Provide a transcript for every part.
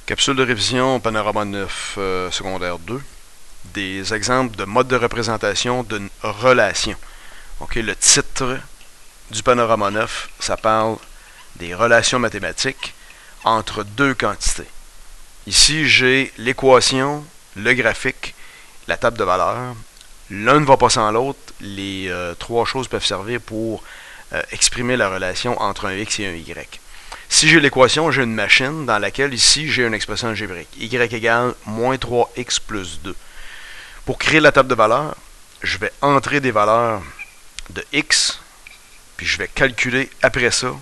Capsule de révision Panorama 9 secondaire 2. Des exemples de modes de représentation d'une relation. Okay, le titre du Panorama 9, ça parle des relations mathématiques entre deux quantités. Ici, j'ai l'équation, le graphique, la table de valeurs. L'un ne va pas sans l'autre. Les trois choses peuvent servir pour exprimer la relation entre un x et un y. Si j'ai l'équation, j'ai une machine dans laquelle ici j'ai une expression algébrique. Y égale moins 3x plus 2. Pour créer la table de valeurs, je vais entrer des valeurs de x, puis je vais calculer après ça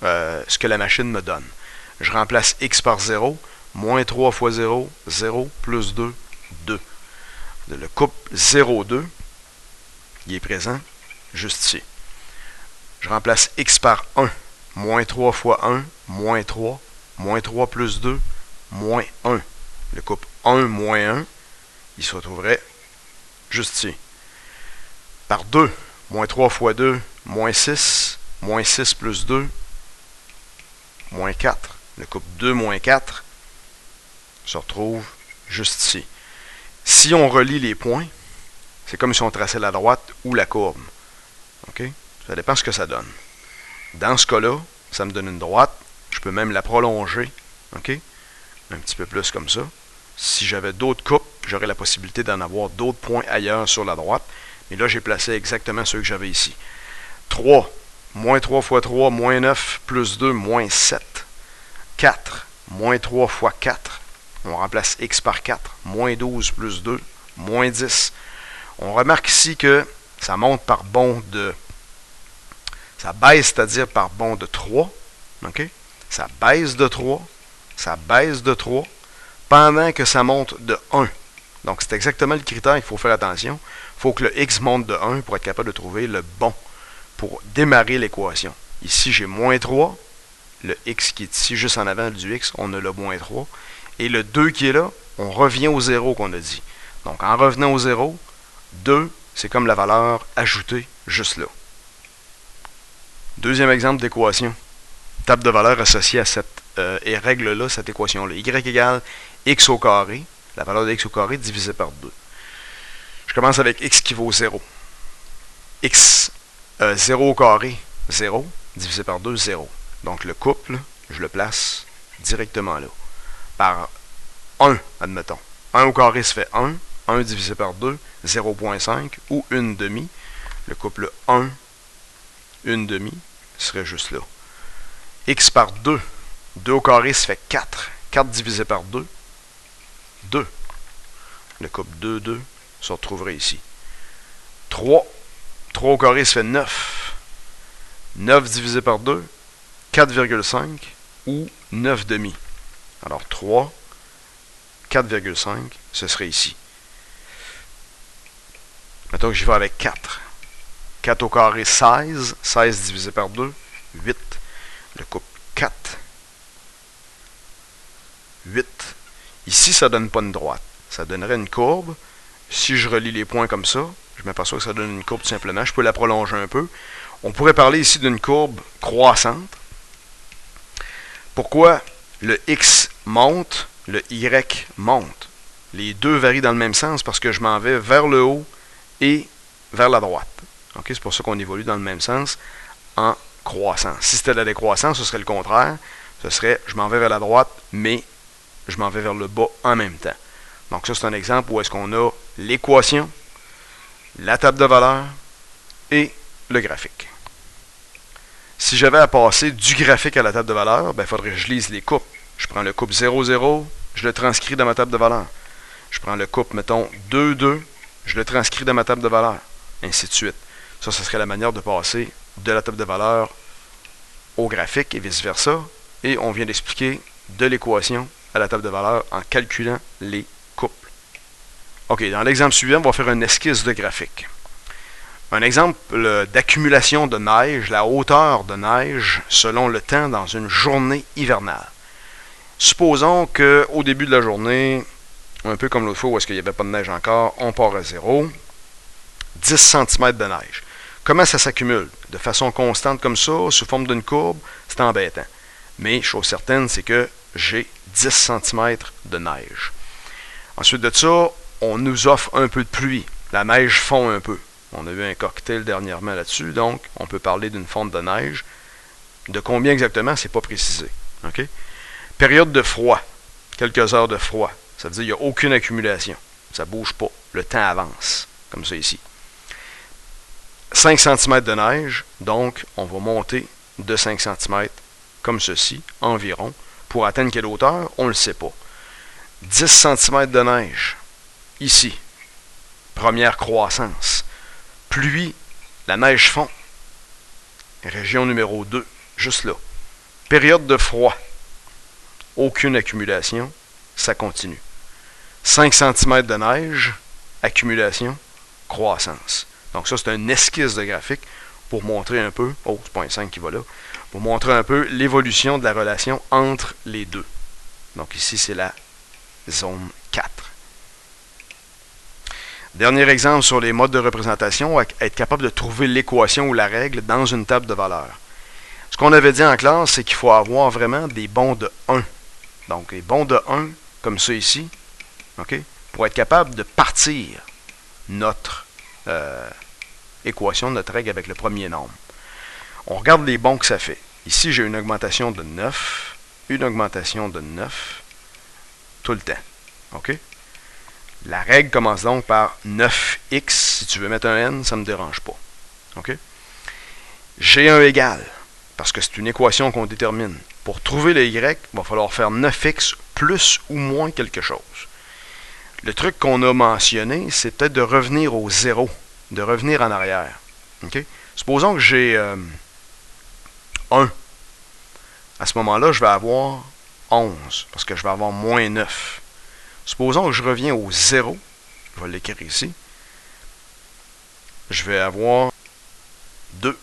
ce que la machine me donne. Je remplace x par 0, moins 3 fois 0, 0, plus 2, 2. Le couple 0, 2, il est présent juste ici. Je remplace x par 1. Moins 3 fois 1, moins 3, moins 3 plus 2, moins 1. Le couple 1 moins 1, il se retrouverait juste ici. Par 2, moins 3 fois 2, moins 6 plus 2, moins 4. Le couple 2 moins 4 se retrouve juste ici. Si on relie les points, c'est comme si on traçait la droite ou la courbe. Okay? Ça dépend de ce que ça donne. Dans ce cas-là, ça me donne une droite. Je peux même la prolonger. Okay? Un petit peu plus comme ça. Si j'avais d'autres coupes, j'aurais la possibilité d'en avoir d'autres points ailleurs sur la droite. Mais là, j'ai placé exactement ceux que j'avais ici. 3. Moins 3 fois 3, moins 9, plus 2, moins 7. 4. Moins 3 fois 4. On remplace x par 4. Moins 12 plus 2, moins 10. On remarque ici que ça monte par bond de... Ça baisse, c'est-à-dire par bond de 3. Okay? Ça baisse de 3. Ça baisse de 3. Pendant que ça monte de 1. Donc, c'est exactement le critère qu'il faut faire attention. Il faut que le x monte de 1 pour être capable de trouver le bon pour démarrer l'équation. Ici, j'ai moins 3. Le x qui est ici, juste en avant du x, on a le moins 3. Et le 2 qui est là, on revient au 0 qu'on a dit. Donc, en revenant au 0, 2, c'est comme la valeur ajoutée juste là. Deuxième exemple d'équation. Table de valeur associée à cette règle-là, cette équation-là. Y égale x au carré. La valeur de x au carré divisé par 2. Je commence avec x qui vaut 0. X, 0 au carré, 0. Divisé par 2, 0. Donc le couple, je le place directement là. Par 1, admettons. 1 au carré se fait 1. 1 divisé par 2, 0,5 ou 1 demi. Le couple 1, 1 demi serait juste là. X par 2. 2 au carré se fait 4. 4 divisé par 2, 2. Le couple 2, 2 se retrouverait ici. 3. 3 au carré se fait 9. 9 divisé par 2, 4,5 ou 9 demi. Alors 3, 4,5, ce serait ici. Mettons que j'y vais avec 4. 4 au carré, 16. 16 divisé par 2, 8. Le couple 4. 8. Ici, ça ne donne pas une droite. Ça donnerait une courbe. Si je relie les points comme ça, je m'aperçois que ça donne une courbe tout simplement. Je peux la prolonger un peu. On pourrait parler ici d'une courbe croissante. Pourquoi le x monte, le y monte? Les deux varient dans le même sens parce que je m'en vais vers le haut et vers la droite. Okay? C'est pour ça qu'on évolue dans le même sens en croissant. Si c'était la décroissance, ce serait le contraire. Ce serait, je m'en vais vers la droite, mais je m'en vais vers le bas en même temps. Donc ça, c'est un exemple où est-ce qu'on a l'équation, la table de valeurs et le graphique. Si j'avais à passer du graphique à la table de valeurs, il faudrait que je lise les coupes. Je prends le couple 0, 0, je le transcris dans ma table de valeurs. Je prends le couple, mettons, 2, 2, je le transcris dans ma table de valeurs. Ainsi de suite. Ça, ce serait la manière de passer de la table de valeurs au graphique et vice-versa. Et on vient d'expliquer de l'équation à la table de valeurs en calculant les couples. OK, dans l'exemple suivant, on va faire une esquisse de graphique. Un exemple d'accumulation de neige, la hauteur de neige selon le temps dans une journée hivernale. Supposons qu'au début de la journée, un peu comme l'autre fois où est-ce qu'il n'y avait pas de neige encore, on part à 0, 10 cm de neige. Comment ça s'accumule? De façon constante comme ça, sous forme d'une courbe, c'est embêtant. Mais chose certaine, c'est que j'ai 10 cm de neige. Ensuite de ça, on nous offre un peu de pluie. La neige fond un peu. On a eu un cocktail dernièrement là-dessus, donc on peut parler d'une fonte de neige. De combien exactement, c'est pas précisé. Okay? Période de froid. Quelques heures de froid. Ça veut dire qu'il n'y a aucune accumulation. Ça ne bouge pas. Le temps avance, comme ça ici. 5 cm de neige, donc on va monter de 5 cm, comme ceci, environ. Pour atteindre quelle hauteur, on ne le sait pas. 10 cm de neige, ici. Première croissance. Pluie, la neige fond. Région numéro 2, juste là. Période de froid. Aucune accumulation, ça continue. 5 cm de neige, accumulation, croissance. Donc ça, c'est un esquisse de graphique pour montrer un peu, oh, c'est pas un 5 qui va là, pour montrer un peu l'évolution de la relation entre les deux. Donc ici, c'est la zone 4. Dernier exemple sur les modes de représentation, être capable de trouver l'équation ou la règle dans une table de valeurs. Ce qu'on avait dit en classe, c'est qu'il faut avoir vraiment des bonds de 1. Donc, les bonds de 1, comme ça ici, okay, pour être capable de partir notre équation, notre règle avec le premier nombre. On regarde les bonds que ça fait. Ici, j'ai une augmentation de 9, une augmentation de 9, tout le temps. OK? La règle commence donc par 9x. Si tu veux mettre un n, ça ne me dérange pas. OK? J'ai un égal, parce que c'est une équation qu'on détermine. Pour trouver le y, il va falloir faire 9x plus ou moins quelque chose. Le truc qu'on a mentionné, c'est peut-être de revenir au 0, de revenir en arrière. Okay? Supposons que j'ai 1. À ce moment-là, je vais avoir 11, parce que je vais avoir moins 9. Supposons que je reviens au 0, je vais l'écrire ici, je vais avoir 2.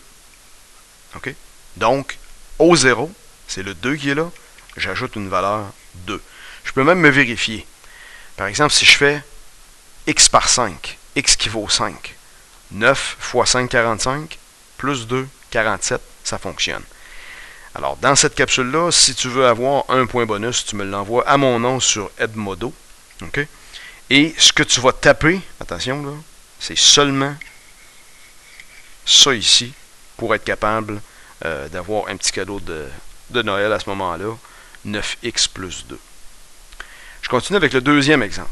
Okay? Donc, au 0, c'est le 2 qui est là, j'ajoute une valeur 2. Je peux même me vérifier. Par exemple, si je fais x par 5, x qui vaut 5, 9 fois 5, 45, plus 2, 47, ça fonctionne. Alors, dans cette capsule-là, si tu veux avoir un point bonus, tu me l'envoies à mon nom sur Edmodo. Okay? Et ce que tu vas taper, attention là, c'est seulement ça ici pour être capable d'avoir un petit cadeau de Noël à ce moment-là, 9x plus 2. Je continue avec le deuxième exemple.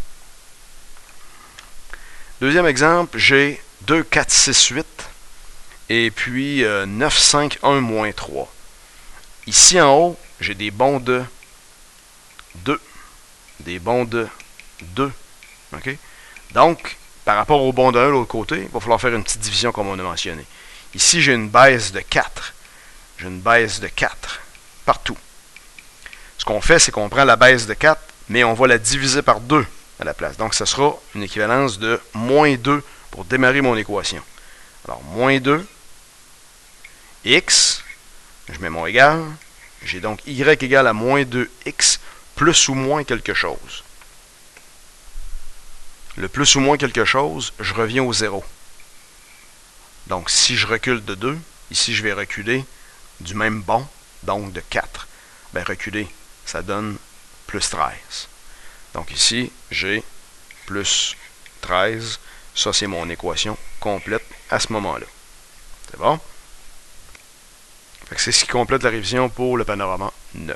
Deuxième exemple, j'ai 2, 4, 6, 8 et puis 9, 5, 1, moins 3. Ici en haut, j'ai des bonds de 2. Des bonds de 2. Okay? Donc, par rapport au bond de 1 de l'autre côté, il va falloir faire une petite division comme on a mentionné. Ici, j'ai une baisse de 4. J'ai une baisse de 4 partout. Ce qu'on fait, c'est qu'on prend la baisse de 4, mais on va la diviser par 2 à la place. Donc, ce sera une équivalence de moins 2 pour démarrer mon équation. Alors, moins 2, x, je mets mon égal. J'ai donc y égale à moins 2x plus ou moins quelque chose. Le plus ou moins quelque chose, je reviens au 0. Donc, si je recule de 2, ici, je vais reculer du même bond, donc de 4. Bien, reculer, ça donne plus 13. Donc, ici, j'ai plus 13. Ça, c'est mon équation complète à ce moment-là. C'est bon? C'est ce qui complète la révision pour le panorama 9.